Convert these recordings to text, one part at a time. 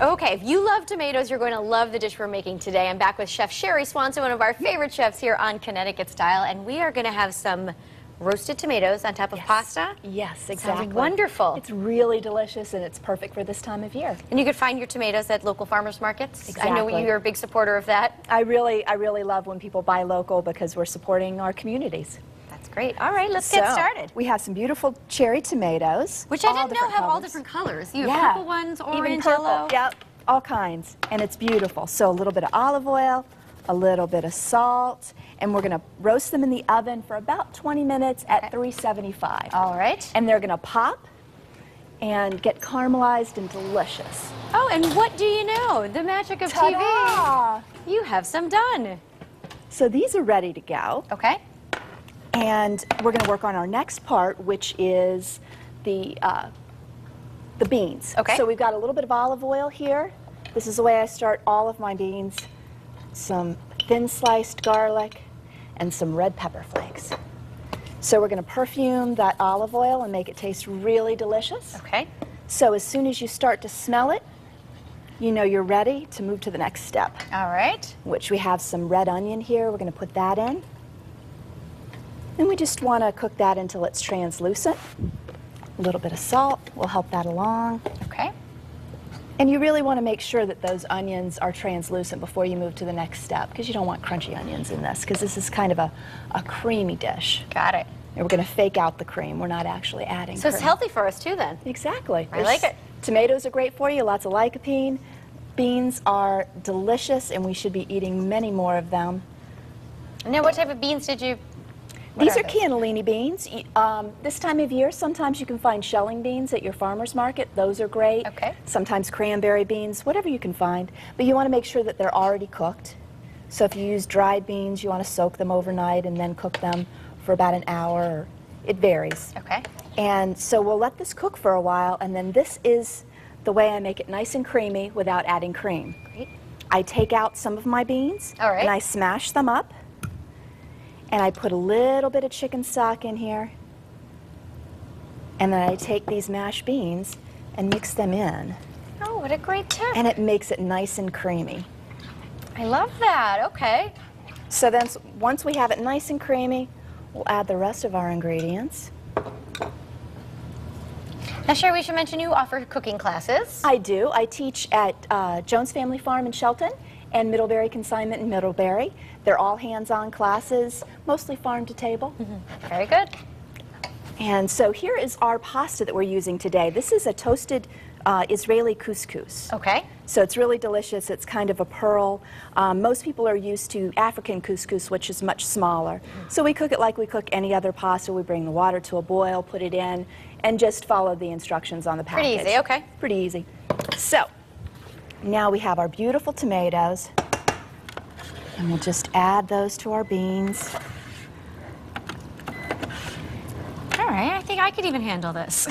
Okay, if you love tomatoes, you're going to love the dish we're making today. I'm back with Chef Sherry Swanson, one of our favorite chefs here on Connecticut Style, and we are going to have some roasted tomatoes on top of pasta. Yes, exactly. Sounds wonderful. It's really delicious, and it's perfect for this time of year. And you could find your tomatoes at local farmers markets. Exactly. I know you're a big supporter of that. I really love when people buy local because we're supporting our communities. That's great. All right, let's get started. We have some beautiful cherry tomatoes. Which I didn't know have all different colors. You have purple ones, orange, even purple. yellow. Yep, all kinds, and it's beautiful. So a little bit of olive oil, a little bit of salt, and we're going to roast them in the oven for about 20 minutes at 375. All right. And they're going to pop and get caramelized and delicious. Oh, and what do you know? The magic of Ta-da! TV. You have some done. So these are ready to go. Okay. And we're going to work on our next part, which is the beans. Okay. So we've got a little bit of olive oil here. This is the way I start all of my beans. Some thin sliced garlic and some red pepper flakes. So we're going to perfume that olive oil and make it taste really delicious. Okay. So as soon as you start to smell it, you know you're ready to move to the next step. All right. Which we have some red onion here. We're going to put that in. And we just want to cook that until it's translucent. A little bit of salt will help that along. Okay. And you really want to make sure that those onions are translucent before you move to the next step, because you don't want crunchy onions in this, because this is kind of a creamy dish. Got it. And we're going to fake out the cream. We're not actually adding So cream. it's healthy for us too then. Exactly. I like it. Tomatoes are great for you, lots of lycopene. Beans are delicious, and we should be eating many more of them. Now, what type of beans did you... These are cannellini beans. This time of year, sometimes you can find shelling beans at your farmer's market. Those are great. Okay. Sometimes cranberry beans, whatever you can find. But you want to make sure that they're already cooked. So if you use dried beans, you want to soak them overnight and then cook them for about an hour. It varies. Okay. And so we'll let this cook for a while, and then this is the way I make it nice and creamy without adding cream. Great. I take out some of my beans, All right. and I smash them up. And I put a little bit of chicken stock in here. And then I take these mashed beans and mix them in. Oh, what a great tip. And it makes it nice and creamy. I love that. Okay. So then once we have it nice and creamy, we'll add the rest of our ingredients. Now, Sherry, we should mention you offer cooking classes. I do. I teach at Jones Family Farm in Shelton and Middlebury Consignment in Middlebury. They're all hands-on classes, mostly farm to table. Mm-hmm. Very good. And so here is our pasta that we're using today. This is a toasted Israeli couscous. Okay. So it's really delicious. It's kind of a pearl. Most people are used to African couscous, which is much smaller. So we cook it like we cook any other pasta. We bring the water to a boil, put it in, and just follow the instructions on the package. Pretty easy, okay. Pretty easy. So now we have our beautiful tomatoes, and we'll just add those to our beans. All right, I think I could even handle this.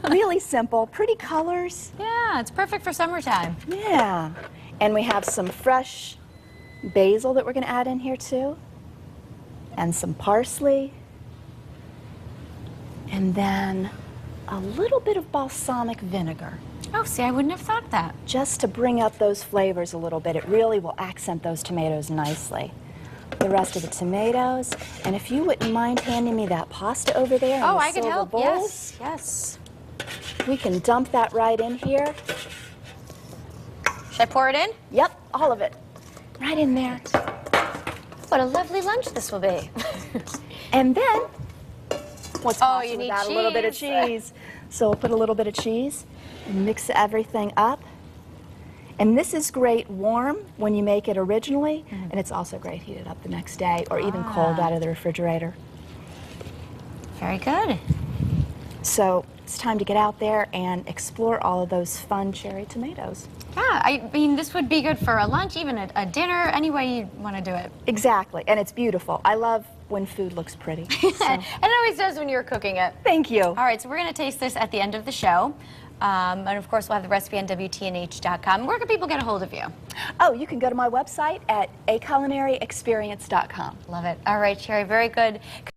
Really simple, pretty colors. Yeah, it's perfect for summertime. Yeah. And we have some fresh basil that we're going to add in here too. And some parsley. And then a little bit of balsamic vinegar. Oh, see, I wouldn't have thought that. Just to bring up those flavors a little bit. It really will accent those tomatoes nicely. The rest of the tomatoes. And if you wouldn't mind handing me that pasta over there in the I can silver help. bowls, Yes. we can dump that right in here. Should I pour it in? Yep, all of it. Right in there. What a lovely lunch this will be. And then, what's pasta you need without a little bit of cheese? So we'll put a little bit of cheese and mix everything up. And this is great warm when you make it originally, and it's also great heated up the next day or even cold out of the refrigerator. Very good. So it's time to get out there and explore all of those fun cherry tomatoes. Yeah, I mean, this would be good for a lunch, even a dinner, any way you want to do it. Exactly, and it's beautiful. I love when food looks pretty. So. And it always does when you're cooking it. Thank you. All right, so we're going to taste this at the end of the show. And of course, we'll have the recipe on WTNH.com. Where can people get a hold of you? Oh, you can go to my website at aculinaryexperience.com. Love it. All right, Sherry, very good.